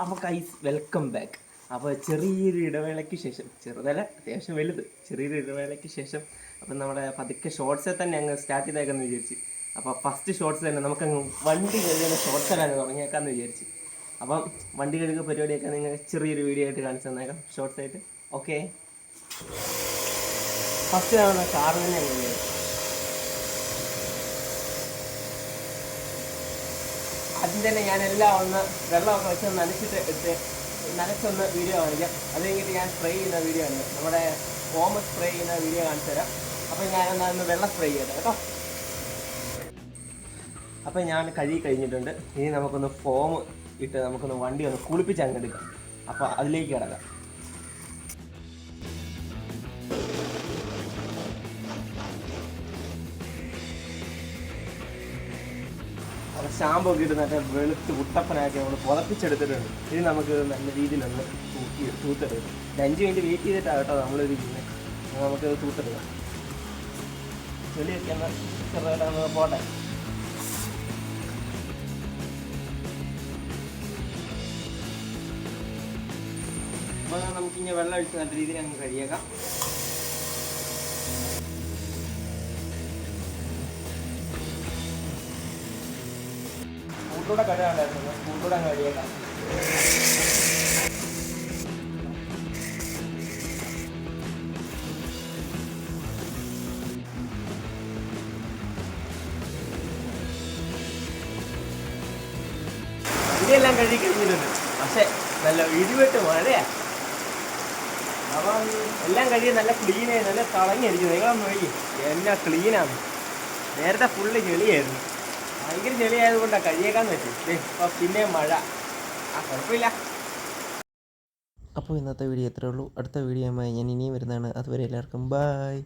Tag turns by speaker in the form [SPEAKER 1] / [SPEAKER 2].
[SPEAKER 1] അപ്പോൾ guys welcome back. അപ്പോൾ ചെറിയൊരു ഇടവേളയ്ക്ക് ശേഷം, ചെറുതല്ല അത്യാവശ്യം വലുത്, ചെറിയൊരു ഇടവേളയ്ക്ക് ശേഷം അപ്പം നമ്മുടെ പതുക്കെ ഷോർട്സിൽ തന്നെ അങ്ങ് സ്റ്റാർട്ട് ചെയ്തേക്കാന്ന് വിചാരിച്ച്. അപ്പോൾ ഫസ്റ്റ് ഷോർട്സ് തന്നെ നമുക്കങ്ങ് വണ്ടി കഴുകുന്ന ഷോർട്സിലാണ് അങ്ങ് തുടങ്ങിയേക്കാന്ന് വിചാരിച്ച്. അപ്പം വണ്ടി കഴുകുക പരിപാടിയൊക്കെ നിങ്ങൾ ചെറിയൊരു വീഡിയോ ആയിട്ട് കാണിച്ചു തന്നേക്കാം, ഷോർട്സ് ആയിട്ട്. ഓക്കെ, ഫസ്റ്റ് കാണുന്ന കാർ തന്നെ അങ്ങ് വിചാരിച്ചു. ആദ്യം തന്നെ ഞാനെല്ലാം ഒന്ന് വെള്ളമൊക്കെ വെച്ച് നനച്ചിട്ട് നനച്ചൊന്ന് വീഡിയോ കാണിക്കാം. അത് കഴിഞ്ഞിട്ട് ഞാൻ സ്പ്രേ ചെയ്യുന്ന വീഡിയോ ആണ്, നമ്മുടെ ഫോം സ്പ്രേ ചെയ്യുന്ന വീഡിയോ കാണിച്ചു തരാം. അപ്പോൾ ഞാനൊന്ന് വെള്ളം സ്പ്രേ ചെയ്യട്ടെ കേട്ടോ. അപ്പോൾ ഞാൻ കഴുകി കഴിഞ്ഞിട്ടുണ്ട്. ഇനി നമുക്കൊന്ന് ഫോം ഇട്ട് നമുക്കൊന്ന് വണ്ടി ഒന്ന് കുളിപ്പിച്ച് അങ്ങ് എടുക്കാം. അപ്പോൾ അതിലേക്ക് കിടക്കാം. അപ്പോൾ ഷാമ്പു ഒക്കെ ഇട്ട് നല്ല വെളുത്ത് കുട്ടപ്പനാക്കി നമ്മൾ പുതപ്പിച്ചെടുത്തിട്ടുണ്ട്. ഇനി നമുക്ക് നല്ല രീതിയിലൊന്ന് തൂത്തെടുക്കാം. 5 മിനിറ്റ് വെയിറ്റ് ചെയ്തിട്ടാണ് കേട്ടോ നമ്മളിത് ചെയ്യുന്നത്. നമുക്ക് തൂത്തെടുക്കാം. ചെളിയൊക്കെ ഒന്ന് ചെറുതായിട്ട് പോട്ടെ. അപ്പോൾ നമുക്കിങ്ങനെ വെള്ളം ഒഴിച്ച് നല്ല രീതിയിൽ അങ്ങ് കഴിയേക്കാം. സ്കൂട്ടൂടെ കഴിയാണ്ടായിരുന്നു, സ്കൂട്ടൂടെ അങ്ങ് കഴിയേക്കാം. ഇതെല്ലാം കഴുകി കഴിഞ്ഞിട്ടുണ്ട്. പക്ഷെ നല്ല ഇടിവെട്ട് മഴയാണ്. അപ്പം എല്ലാം കഴുകി നല്ല ക്ലീനായി നല്ല തിളങ്ങിയിരിക്കുന്നു. നിങ്ങളൊന്ന് നോക്കി എല്ലാം ക്ലീനാണ്. നേരത്തെ ഫുള്ള് ചെളിയായിരുന്നു, ഭയങ്കര ചെളിയായതുകൊണ്ടാണ് കഴിയേക്കാന്ന് വെച്ചു. അപ്പോൾ പിന്നെ മഴ, കുഴപ്പമില്ല.
[SPEAKER 2] അപ്പോൾ ഇന്നത്തെ വീഡിയോ ഇത്രയേ ഉള്ളൂ. അടുത്ത വീഡിയോയുമായി ഞാൻ ഇനിയും വരുന്നതാണ്. അതുവരെ എല്ലാവർക്കും ബൈ.